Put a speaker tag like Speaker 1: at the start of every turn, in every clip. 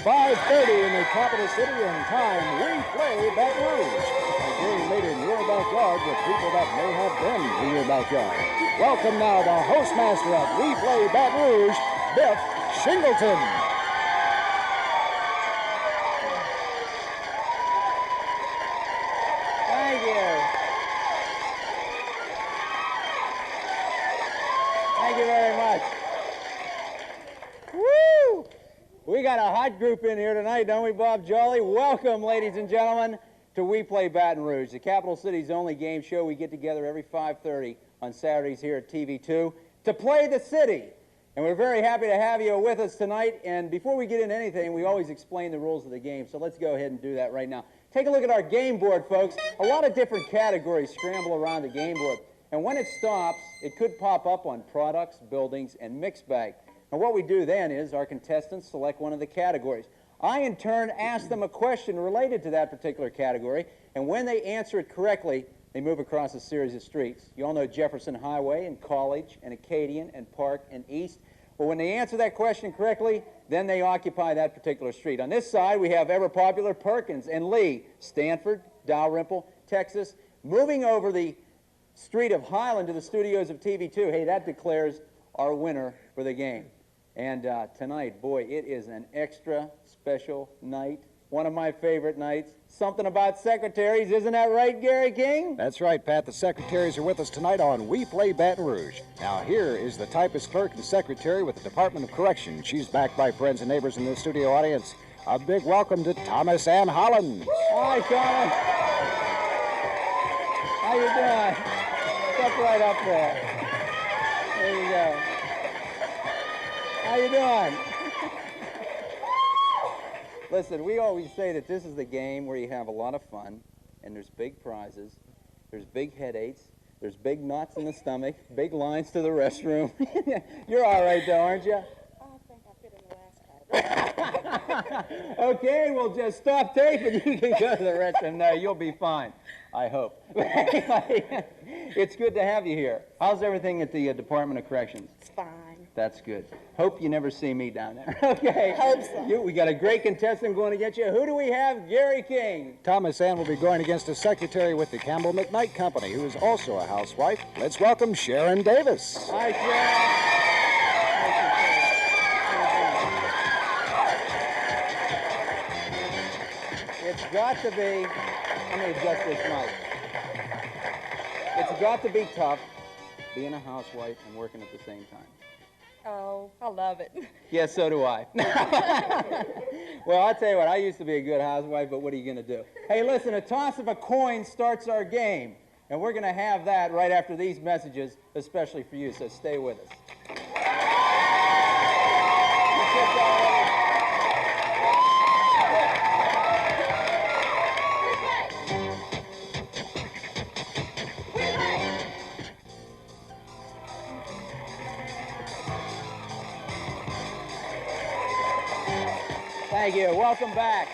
Speaker 1: 5:30 in the capital city, and time WePlay Baton Rouge. A game made in your backyard with people that may have been in your backyard. Welcome now the hostmaster of WePlay Baton Rouge, Pat Shingleton.
Speaker 2: Thank you. Thank you very much. Woo! We got a hot group in here tonight, don't we, Bob Jolly? Welcome, ladies and gentlemen, to WePlay Baton Rouge, the capital city's only game show. We get together every 5:30 on Saturdays here at TV2 to play the city. And we're very happy to have you with us tonight. And before we get into anything, we always explain the rules of the game. So let's go ahead and do that right now. Take a look at our game board, folks. A lot of different categories scramble around the game board. And when it stops, it could pop up on products, buildings, and mixed bag. And what we do then is our contestants select one of the categories. I, in turn, ask them a question related to that particular category. And when they answer it correctly, they move across a series of streets. You all know Jefferson Highway and College and Acadian and Park and East. But when they answer that question correctly, then they occupy that particular street. On this side, we have ever popular Perkins and Lee, Stanford, Dalrymple, Texas. Moving over the street of Highland to the studios of TV2, hey, that declares our winner for the game. And tonight, boy, it is an extra special night. One of my favorite nights. Something about Secretaries, isn't that right, Gary King?
Speaker 1: That's right, Pat. The Secretaries are with us tonight on WePlay Baton Rouge. Now, here is the typist clerk and secretary with the Department of Corrections. She's backed by friends and neighbors in the studio audience. A big welcome to Thomas Ann Holland.
Speaker 2: Hi, Thomas. How you doing? Step right up there. There you go. How you doing? Listen, we always say that this is the game where you have a lot of fun, and there's big prizes, there's big headaches, there's big knots in the stomach, big lines to the restroom. You're all right, though, aren't you?
Speaker 3: I think I fit in the last category.
Speaker 2: Okay, we'll just stop taping. You can go to the restroom. No, you'll be fine, I hope. It's good to have you here. How's everything at the Department of Corrections?
Speaker 3: It's fine.
Speaker 2: That's good. Hope you never see me down there. Okay.
Speaker 3: Hope so.
Speaker 2: We got a great contestant going against you. Who do we have? Gary King.
Speaker 1: Thomas Ann will be going against a secretary with the Campbell McKnight Company, who is also a housewife. Let's welcome Sharon Davis.
Speaker 2: Hi, Sharon. It's got to be, let me adjust this mic. It's got to be tough being a housewife and working at the same time.
Speaker 3: Oh, I love it.
Speaker 2: Yes, so do I. Well, I'll tell you what, I used to be a good housewife, but what are you going to do? Hey, listen, a toss of a coin starts our game, and we're going to have that right after these messages, especially for you, so stay with us. Thank you. Welcome back.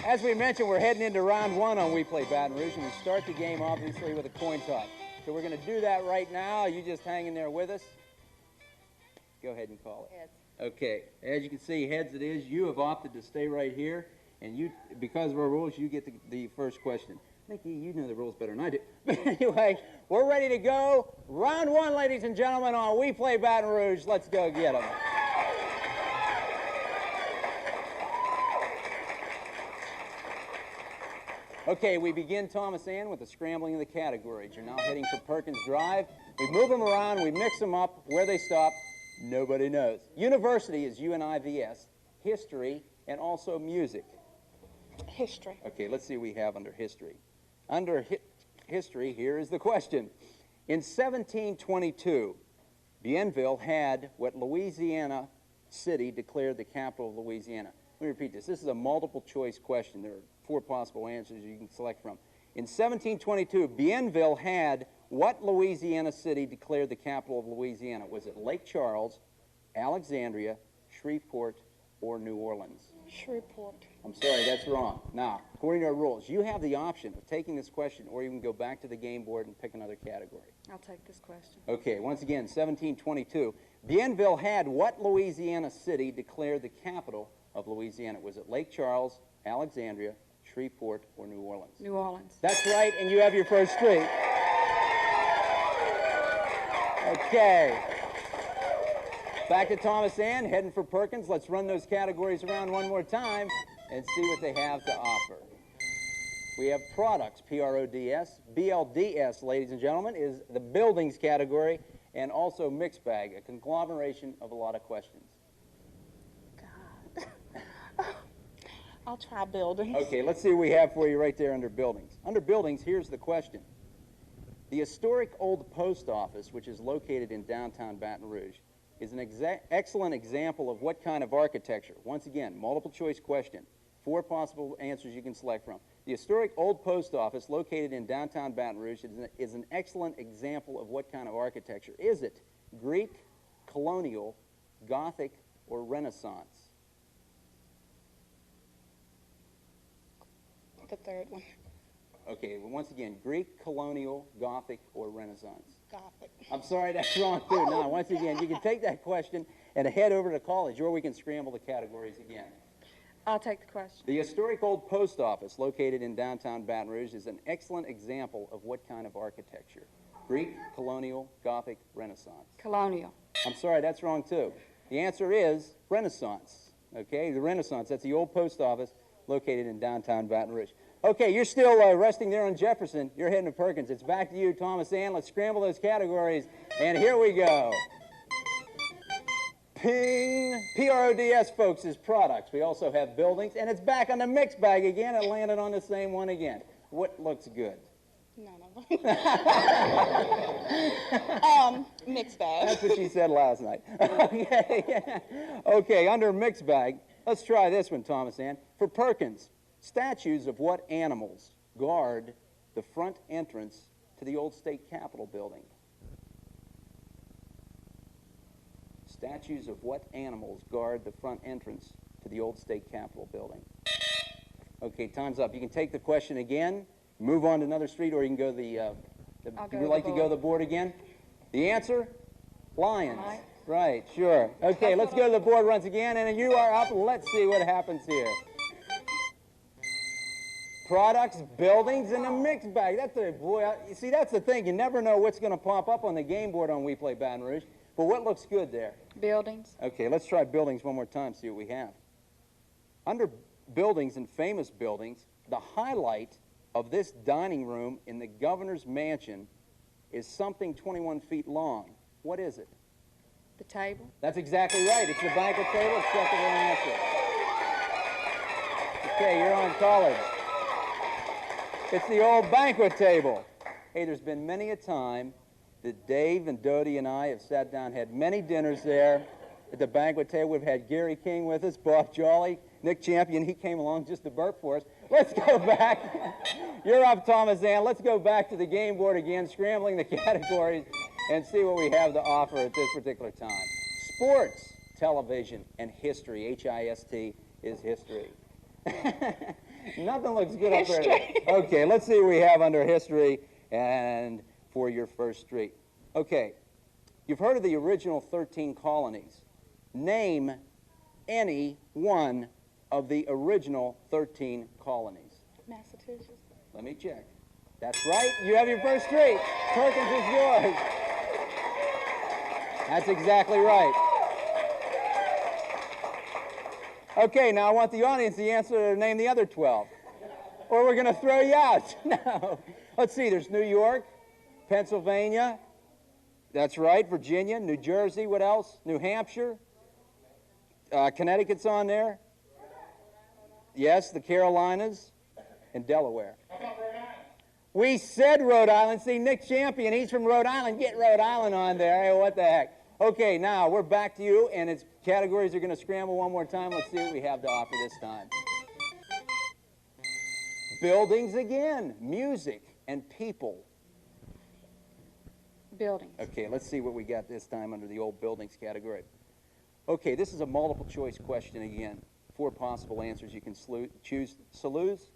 Speaker 2: As we mentioned, we're heading into round one on WePlay Baton Rouge, and we start the game, obviously, with a coin toss. So we're going to do that right now. You just hang in there with us. Go ahead and call it.
Speaker 3: Heads.
Speaker 2: Okay. As you can see, heads it is. You have opted to stay right here, and you, because of our rules, you get the first question. I think you know the rules better than I do. But anyway, we're ready to go. Round one, ladies and gentlemen, on WePlay Baton Rouge. Let's go get them. Okay, we begin, Thomas Ann, with the scrambling of the categories. You're now heading for Perkins Drive. We move them around, we mix them up. Where they stop, nobody knows. University is UNIVS, history, and also music.
Speaker 3: History.
Speaker 2: Okay, let's see what we have under history. Under history, here is the question. In 1722, Bienville had what Louisiana city declared the capital of Louisiana. Let me repeat this. This is a multiple choice question. There are 4 possible answers you can select from. In 1722, Bienville had what Louisiana city declared the capital of Louisiana? Was it Lake Charles, Alexandria, Shreveport, or New Orleans?
Speaker 3: Shreveport.
Speaker 2: I'm sorry, that's wrong. Now, according to our rules, you have the option of taking this question, or you can go back to the game board and pick another category.
Speaker 3: I'll take this question.
Speaker 2: Okay, once again, 1722. Bienville had what Louisiana city declared the capital of Louisiana? Was it Lake Charles, Alexandria, Shreveport, or New Orleans?
Speaker 3: New Orleans.
Speaker 2: That's right, and you have your first street. Okay. Back to Thomas Ann, heading for Perkins. Let's run those categories around one more time and see what they have to offer. We have products, P-R-O-D-S. BLDS, ladies and gentlemen, is the buildings category, and also mixed bag, a conglomeration of a lot of questions.
Speaker 3: God. I'll try buildings.
Speaker 2: Okay, let's see what we have for you right there under buildings. Under buildings, here's the question. The historic old post office, which is located in downtown Baton Rouge, is an excellent example of what kind of architecture? Once again, multiple choice question. 4 possible answers you can select from. The historic old post office located in downtown Baton Rouge is an excellent example of what kind of architecture? Is it Greek, colonial, Gothic, or Renaissance?
Speaker 3: The third one.
Speaker 2: Okay, well, once again, Greek, colonial, Gothic, or Renaissance?
Speaker 3: Gothic.
Speaker 2: I'm sorry, that's wrong too. Now, once again, you can take that question and head over to college, or we can scramble the categories again.
Speaker 3: I'll take the question.
Speaker 2: The historic old post office located in downtown Baton Rouge is an excellent example of what kind of architecture? Greek, colonial, Gothic, Renaissance?
Speaker 3: Colonial.
Speaker 2: I'm sorry, that's wrong too. The answer is Renaissance. Okay, the Renaissance, that's the old post office located in downtown Baton Rouge. Okay, you're still resting there on Jefferson. You're heading to Perkins. It's back to you, Thomas Ann. Let's scramble those categories, and here we go. Ping, P-R-O-D-S, folks, is products. We also have buildings, and it's back on the mixed bag again. It landed on the same one again. What looks good?
Speaker 3: None of them. Mixed bag.
Speaker 2: That's what she said last night. Okay, okay, under mixed bag, let's try this one, Thomas Ann. For Perkins, statues of what animals guard the front entrance to the old state capitol building? Statues of what animals guard the front entrance to the old state capitol building? Okay, time's up. You can take the question again, move on to another street, or you can go would you like to go to the board again? The answer? Lions. Right, sure. Okay, let's go to the board once again, and you are up. Let's see what happens here. Products, buildings, and a mixed bag. That's a boy. You see, that's the thing. You never know what's going to pop up on the game board on WePlay Baton Rouge. But what looks good there?
Speaker 3: Buildings.
Speaker 2: Okay, let's try buildings one more time, see what we have. Under buildings and famous buildings, the highlight of this dining room in the governor's mansion is something 21 feet long. What is it?
Speaker 3: The table.
Speaker 2: That's exactly right. It's the banquet table. Accept the wrong answer. Okay, you're on college. It's the old banquet table. Hey, there's been many a time that Dave and Dodie and I have sat down, had many dinners there at the banquet table. We've had Gary King with us, Bob Jolly, Nick Champion. He came along just to burp for us. Let's go back. You're up, Thomas Ann. Let's go back to the game board again, scrambling the categories, and see what we have to offer at this particular time. Sports, television, and history. H-I-S-T is history. Nothing looks good up there. Okay, let's see what we have under history and for your first street. Okay, you've heard of the original 13 colonies. Name any one of the original 13 colonies.
Speaker 3: Massachusetts.
Speaker 2: Let me check. That's right. You have your first street. Perkins is yours. That's exactly right. Okay, now I want the audience to answer to name the other 12. Or we're going to throw you out. No. Let's see. There's New York, Pennsylvania. That's right. Virginia, New Jersey. What else? New Hampshire. Connecticut's on there. Yes, the Carolinas and Delaware. We said Rhode Island. See, Nick Champion, he's from Rhode Island. Get Rhode Island on there. Hey, what the heck? Okay, now we're back to you, and its categories are going to scramble one more time. Let's see what we have to offer this time. Buildings again, music, and people.
Speaker 3: Buildings.
Speaker 2: Okay, let's see what we got this time under the old buildings category. Okay, this is a multiple choice question again. 4 possible answers you can choose. Salus?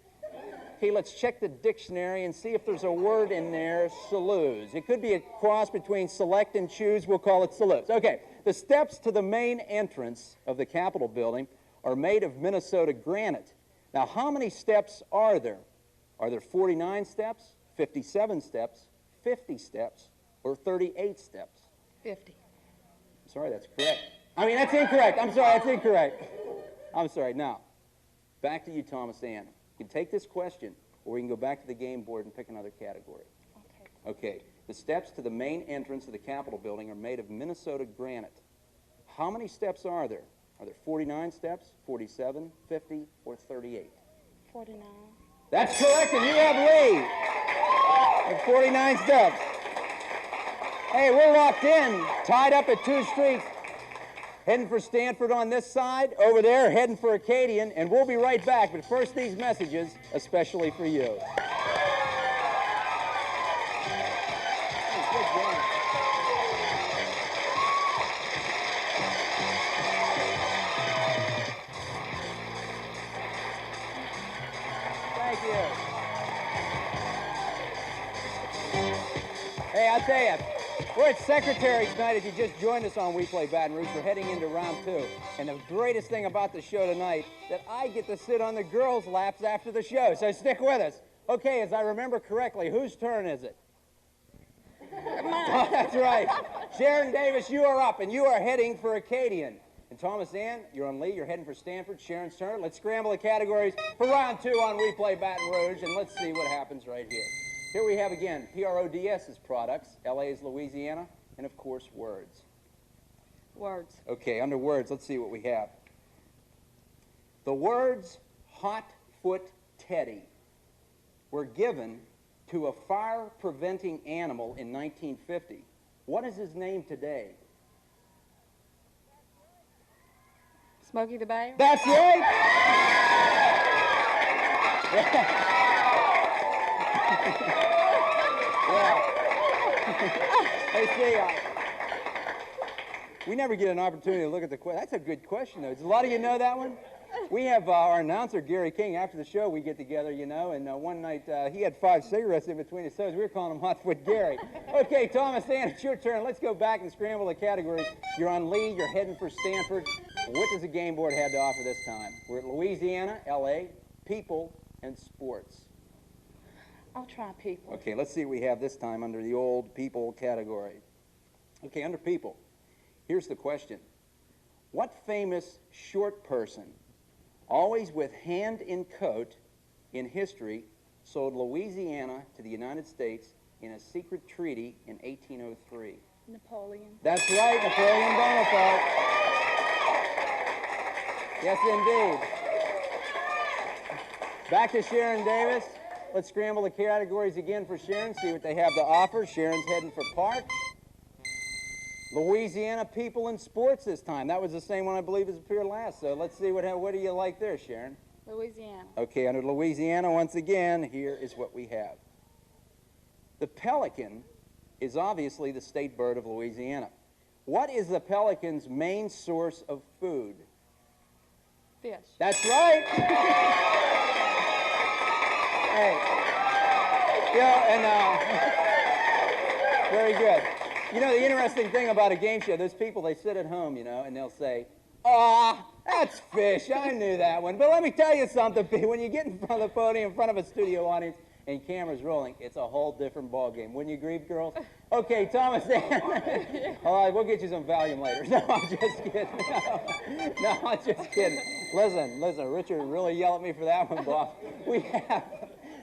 Speaker 2: Okay, let's check the dictionary and see if there's a word in there, salus. It could be a cross between select and choose. We'll call it salus. Okay, the steps to the main entrance of the Capitol building are made of Minnesota granite. Now, how many steps are there? Are there 49 steps, 57 steps, 50 steps, or 38 steps?
Speaker 3: 50.
Speaker 2: Sorry, that's correct. I mean, that's incorrect. I'm sorry, that's incorrect. I'm sorry. Now, back to you, Thomas Ann. You can take this question, or we can go back to the game board and pick another category.
Speaker 3: Okay.
Speaker 2: Okay. The steps to the main entrance of the Capitol building are made of Minnesota granite. How many steps are there? Are there 49 steps, 47, 50, or 38?
Speaker 3: 49.
Speaker 2: That's correct, and you have lead. With 49 steps. Hey, we're locked in, tied up at 2 streets. Heading for Stanford on this side, over there, heading for Acadian, and we'll be right back. But first, these messages, especially for you. Thank you. Hey, I'll tell you, we're at Secretaries tonight. If you just joined us on WePlay Baton Rouge, we're heading into round 2. And the greatest thing about the show tonight, that I get to sit on the girls' laps after the show. So stick with us. Okay, as I remember correctly, whose turn is it? Oh, that's right. Sharon Davis, you are up, and you are heading for Acadian. And Thomas Ann, you're on lead. You're heading for Stanford. Sharon's turn. Let's scramble the categories for round 2 on WePlay Baton Rouge, and let's see what happens right here. Here we have again PRODS's products, LA's Louisiana, and of course words.
Speaker 3: Words.
Speaker 2: Okay, under words, let's see what we have. The words hot foot teddy were given to a fire-preventing animal in 1950. What is his name today?
Speaker 3: Smokey the Bear.
Speaker 2: That's right! Yeah. Hey, see, we never get an opportunity to look at the question. That's a good question, though. Does a lot of you know that one? We have our announcer, Gary King. After the show, we get together, you know, and one night he had 5 cigarettes in between his toes. We were calling him Hotfoot Gary. Okay, Thomas Ann, it's your turn. Let's go back and scramble the categories. You're on lead. You're heading for Stanford. What does the game board have to offer this time? We're at Louisiana, L.A., people, and sports.
Speaker 3: I'll try people.
Speaker 2: Okay, let's see what we have this time under the old people category. Okay, under people, here's the question. What famous short person, always with hand in coat, in history, sold Louisiana to the United States in a secret treaty in 1803?
Speaker 3: Napoleon.
Speaker 2: That's right, Napoleon Bonaparte. Yes, indeed. Back to Sharon Davis. Let's scramble the categories again for Sharon, see what they have to offer. Sharon's heading for Park. Louisiana, people, and sports this time. That was the same one I believe as appeared last. So let's see what do you like there, Sharon?
Speaker 3: Louisiana.
Speaker 2: Okay, under Louisiana, once again, here is what we have. The pelican is obviously the state bird of Louisiana. What is the pelican's main source of food?
Speaker 3: Fish.
Speaker 2: That's right. Hey, you know, and very good. You know, the interesting thing about a game show, those people, they sit at home, you know, and they'll say, "Ah, that's fish. I knew that one." But let me tell you something, when you get in front of the podium, in front of a studio audience, and cameras rolling, it's a whole different ballgame. Wouldn't you agree, girls? Okay, Thomas Ann. All right, we'll get you some Valium later. No, I'm just kidding. No, I'm just kidding. Listen, Richard would really yell at me for that one, Bob. We have,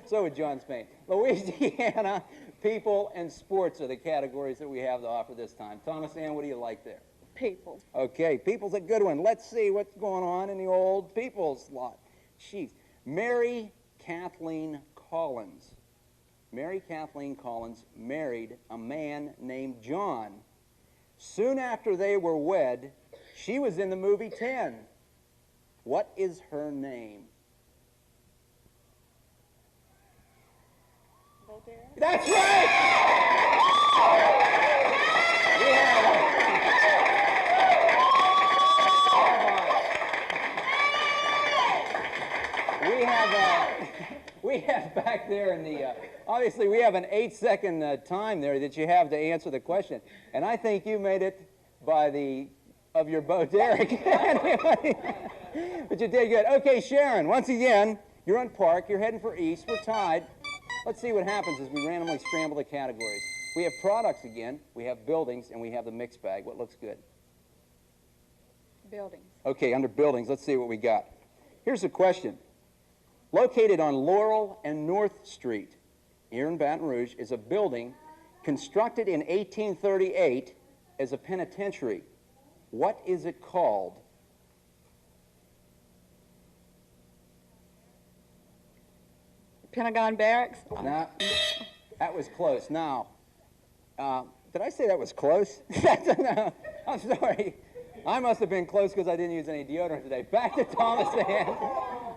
Speaker 2: so would John Spain. Louisiana, people, and sports are the categories that we have to offer this time. Thomas Ann, what do you like there?
Speaker 3: People.
Speaker 2: Okay, people's a good one. Let's see what's going on in the old people's lot. Jeez. Mary Kathleen Collins. Mary Kathleen Collins married a man named John. Soon after they were wed, she was in the movie 10. What is her name? That's right! We have back there in the, obviously we have an 8-second time there that you have to answer the question. And I think you made it by the of your bow, Derek. Anyway, but you did good. Okay, Sharon, once again, you're on Park. You're heading for East. We're tied. Let's see what happens as we randomly scramble the categories. We have products again, we have buildings, and we have the mixed bag. What looks good?
Speaker 3: Buildings.
Speaker 2: Okay, under buildings, let's see what we got. Here's a question. Located on Laurel and North Street here in Baton Rouge is a building constructed in 1838 as a penitentiary. What is it called?
Speaker 3: Pentagon Barracks.
Speaker 2: Now, that was close. Now, did I say that was close? No, I'm sorry. I must have been close because I didn't use any deodorant today. Back to Thomas Ann.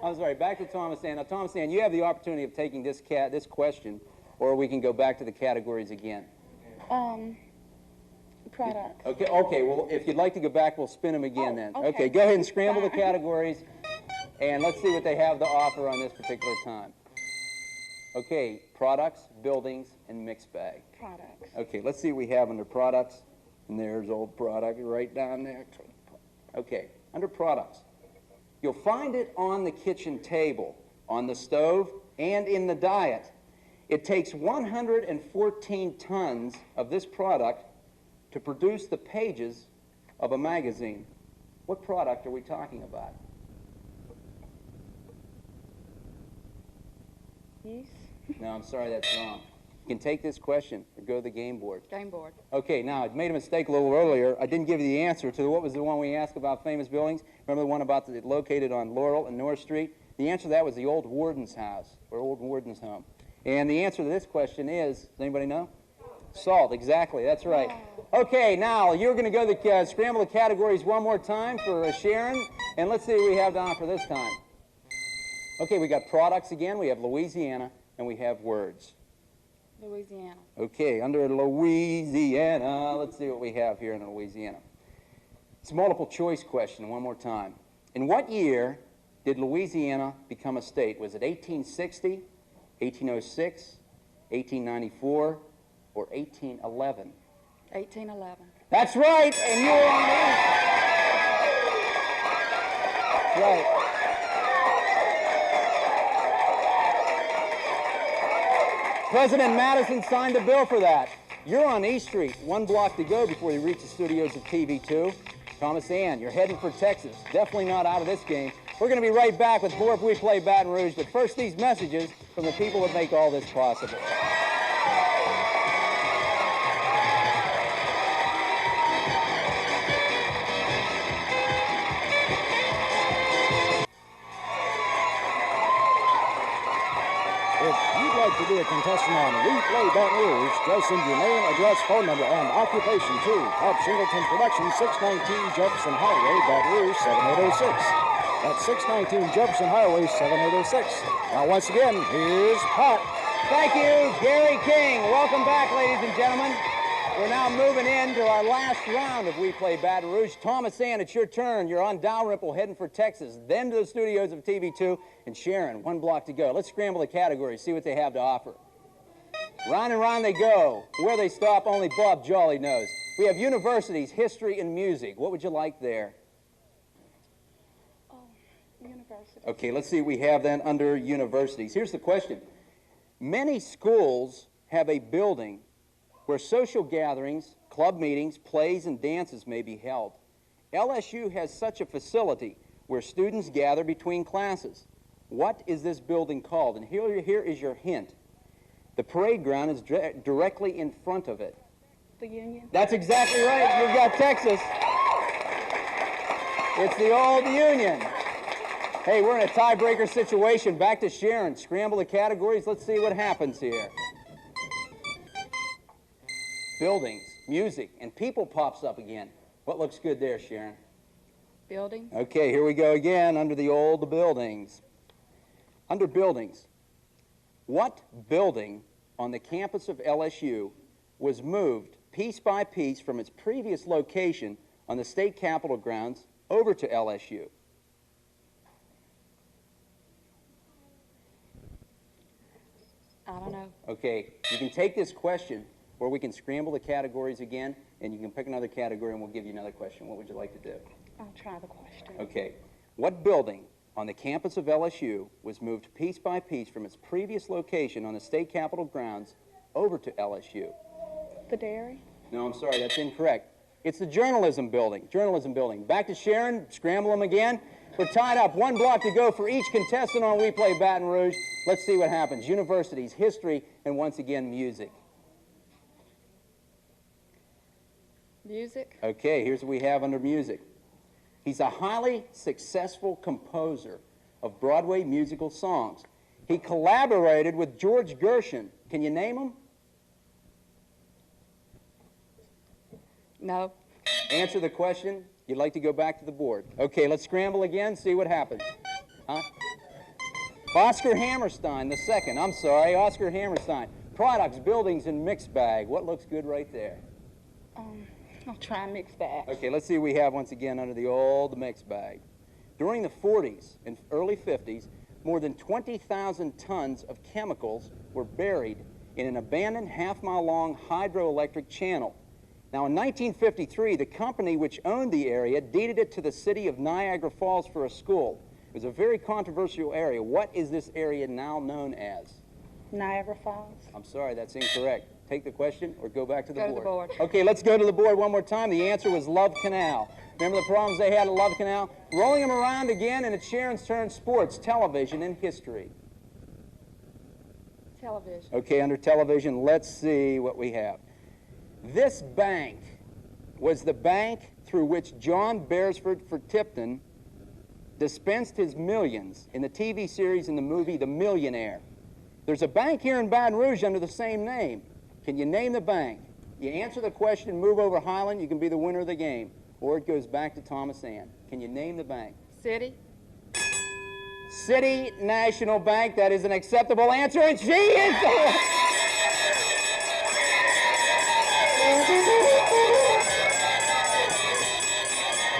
Speaker 2: I'm sorry, back to Thomas Ann. Now, Thomas Ann, you have the opportunity of taking this question, or we can go back to the categories again.
Speaker 3: Products.
Speaker 2: Okay, well, if you'd like to go back, we'll spin them again then.
Speaker 3: Okay.
Speaker 2: Okay, go ahead and scramble the categories, and let's see what they have to offer on this particular time. Okay, products, buildings, and mixed bag.
Speaker 3: Products.
Speaker 2: Okay, let's see what we have under products. And there's old product right down there. Okay, under products. You'll find it on the kitchen table, on the stove, and in the diet. It takes 114 tons of this product to produce the pages of a magazine. What product are we talking about?
Speaker 3: Yeast.
Speaker 2: No, I'm sorry, that's wrong. You can take this question or go to the game board.
Speaker 3: Game board.
Speaker 2: Okay, now, I made a mistake a little earlier. I didn't give you the answer to what was the one we asked about famous buildings. Remember the one about located on Laurel and North Street? The answer to that was the old warden's house, or old warden's home. And the answer to this question is, does anybody know? Salt, exactly, that's right. Okay, now, you're going to go to scramble the categories one more time for Sharon, and let's see what we have to offer this time. Okay, we got products again, we have Louisiana, and we have words.
Speaker 3: Louisiana.
Speaker 2: Okay, under Louisiana, let's see what we have here in Louisiana. It's a multiple choice question, one more time. In what year did Louisiana become a state? Was it 1860, 1806, 1894, or 1811?
Speaker 3: 1811.
Speaker 2: That's right, and you were on East. Right. President Madison signed a bill for that. You're on East Street, 1 block to go before you reach the studios of TV2. Thomas Ann, you're heading for Texas. Definitely not out of this game. We're going to be right back with more of WePlay Baton Rouge, but first these messages from the people that make all this possible.
Speaker 1: To be a contestant on WePlay Baton Rouge, just send your name, address, phone number, and occupation to Pat Shingleton Productions, 619 Jefferson Highway, Baton Rouge, 7806. That's 619 Jefferson Highway, 7806. Now, once again, here's Pat.
Speaker 2: Thank you, Gary King. Welcome back, ladies and gentlemen. We're now moving into our last round of WePlay Baton Rouge. Thomas Ann, it's your turn. You're on Dalrymple heading for Texas, then to the studios of TV2. And Sharon, 1 block to go. Let's scramble the categories, see what they have to offer. Round and round they go. Where they stop, only Bob Jolly knows. We have universities, history, and music. What would you like there?
Speaker 3: Oh, university.
Speaker 2: Okay, let's see what we have then under universities. Here's the question. Many schools have a building where social gatherings, club meetings, plays, and dances may be held. LSU has such a facility where students gather between classes. What is this building called? And here is your hint. The parade ground is directly in front of it.
Speaker 3: The Union.
Speaker 2: That's exactly right. You've got Texas. It's the old Union. Hey, we're in a tiebreaker situation. Back to Sharon. Scramble the categories. Let's see what happens here. Buildings, music, and people pops up again. What looks good there, Sharon?
Speaker 3: Buildings.
Speaker 2: Okay, here we go again under the old buildings. Under buildings, what building on the campus of LSU was moved piece by piece from its previous location on the state capitol grounds over to LSU?
Speaker 3: I don't know.
Speaker 2: Okay, you can take this question or we can scramble the categories again, and you can pick another category, and we'll give you another question. What would you like to do?
Speaker 3: I'll try the question.
Speaker 2: Okay. What building on the campus of LSU was moved piece by piece from its previous location on the state capitol grounds over to LSU?
Speaker 3: The dairy?
Speaker 2: No, I'm sorry, that's incorrect. It's the journalism building. Journalism building. Back to Sharon. Scramble them again. We're tied up. 1 block to go for each contestant on WePlay Baton Rouge. Let's see what happens. Universities, history, and once again, music.
Speaker 3: Music?
Speaker 2: Okay, here's what we have under music. He's a highly successful composer of Broadway musical songs. He collaborated with George Gershwin. Can you name him?
Speaker 3: No.
Speaker 2: Answer the question. You'd like to go back to the board. Okay, let's scramble again, see what happens. Huh? Oscar Hammerstein, the second. I'm sorry, Oscar Hammerstein. Products, buildings, and mixed bag. What looks good right there?
Speaker 3: I'll try and mix that.
Speaker 2: Okay, let's see what we have once again under the old mixed bag. During the 40s and early 50s, more than 20,000 tons of chemicals were buried in an abandoned half-mile-long hydroelectric channel. Now, in 1953, the company which owned the area deeded it to the city of Niagara Falls for a school. It was a very controversial area. What is this area now known as?
Speaker 3: Niagara Falls.
Speaker 2: I'm sorry, that's incorrect. Take the question or go back to the board.
Speaker 3: Go to the board.
Speaker 2: Okay, let's go to the board one more time. The answer was Love Canal. Remember the problems they had at Love Canal? Rolling them around again, and it's Sharon's turn. Sports, television, and history.
Speaker 3: Television.
Speaker 2: Okay, under television, let's see what we have. This bank was the bank through which John Beresford for Tipton dispensed his millions in the TV series and the movie The Millionaire. There's a bank here in Baton Rouge under the same name. Can you name the bank? You answer the question, move over Highland, you can be the winner of the game. Or it goes back to Thomas Ann. Can you name the bank?
Speaker 3: City?
Speaker 2: City National Bank. That is an acceptable answer, and she is the...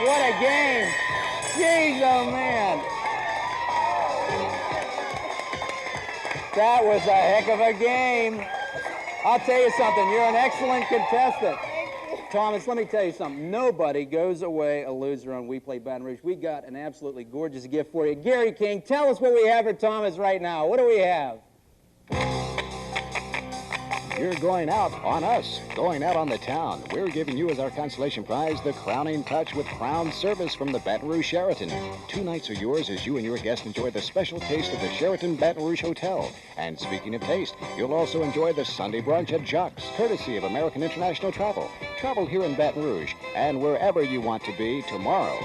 Speaker 2: What a game. Jeez, oh man. That was a heck of a game. I'll tell you something, you're an excellent contestant. Thomas, let me tell you something. Nobody goes away a loser on WePlay Baton Rouge. We got an absolutely gorgeous gift for you. Gary King, tell us what we have for Thomas right now. What do we have?
Speaker 4: You're going out on us, going out on the town. We're giving you as our consolation prize the crowning touch with Crown service from the Baton Rouge Sheraton. 2 nights are yours as you and your guests enjoy the special taste of the Sheraton Baton Rouge Hotel. And speaking of taste, you'll also enjoy the Sunday brunch at Jacques, courtesy of American International Travel. Travel here in Baton Rouge and wherever you want to be tomorrow.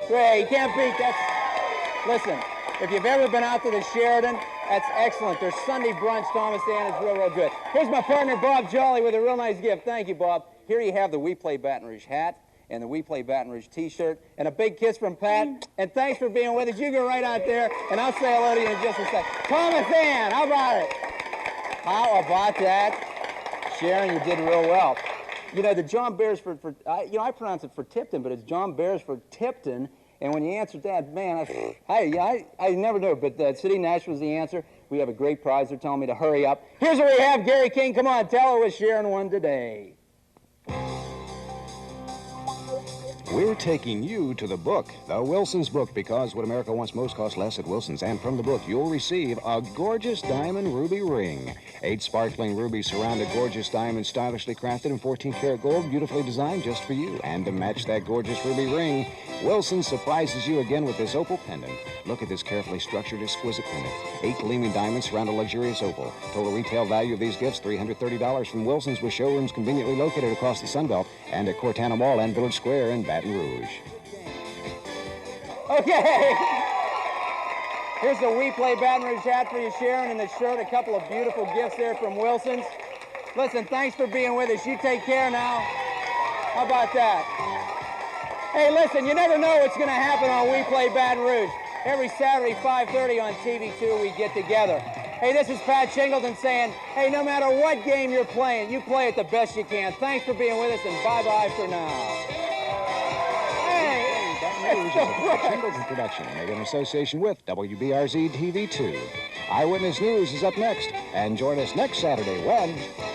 Speaker 2: Hey, you can't beat that. Listen, if you've ever been out to the Sheraton, that's excellent. Their Sunday brunch, Thomas Ann, is real, real good. Here's my partner, Bob Jolly, with a real nice gift. Thank you, Bob. Here you have the WePlay Baton Rouge hat and the WePlay Baton Rouge T-shirt, and a big kiss from Pat. And thanks for being with us. You go right out there, and I'll say hello to you in just a sec. Thomas Ann, how about it? How about that? Sharon, you did real well. You know, the John Beresford I pronounce it for Tipton, but it's John Beresford Tipton. And when you answered that, man, I never knew, but City National was the answer. We have a great prize. They're telling me to hurry up. Here's what we have, Gary King. Come on, tell her what Sharon won today.
Speaker 4: We're taking you to the book, the Wilson's book, because what America wants most costs less at Wilson's. And from the book, you'll receive a gorgeous diamond ruby ring. 8 sparkling rubies surround a gorgeous diamond, stylishly crafted in 14-karat gold, beautifully designed just for you. And to match that gorgeous ruby ring, Wilson surprises you again with this opal pendant. Look at this carefully structured, exquisite pendant. 8 gleaming diamonds surround a luxurious opal. Total retail value of these gifts, $330 from Wilson's, with showrooms conveniently located across the Sunbelt and at Cortana Mall and Village Square in Baton Rouge.
Speaker 2: Okay. Here's the WePlay Baton Rouge hat for you, Sharon, and the shirt. A couple of beautiful gifts there from Wilson's. Listen, thanks for being with us. You take care now. How about that? Hey, listen, you never know what's going to happen on WePlay Baton Rouge. Every Saturday, 5:30 on TV2, we get together. Hey, this is Pat Shingleton saying, hey, no matter what game you're playing, you play it the best you can. Thanks for being with us, and bye-bye for now. Hey.
Speaker 4: Baton Rouge is a Pat Shingleton production made in association with WBRZ TV2. Eyewitness News is up next, and join us next Saturday when...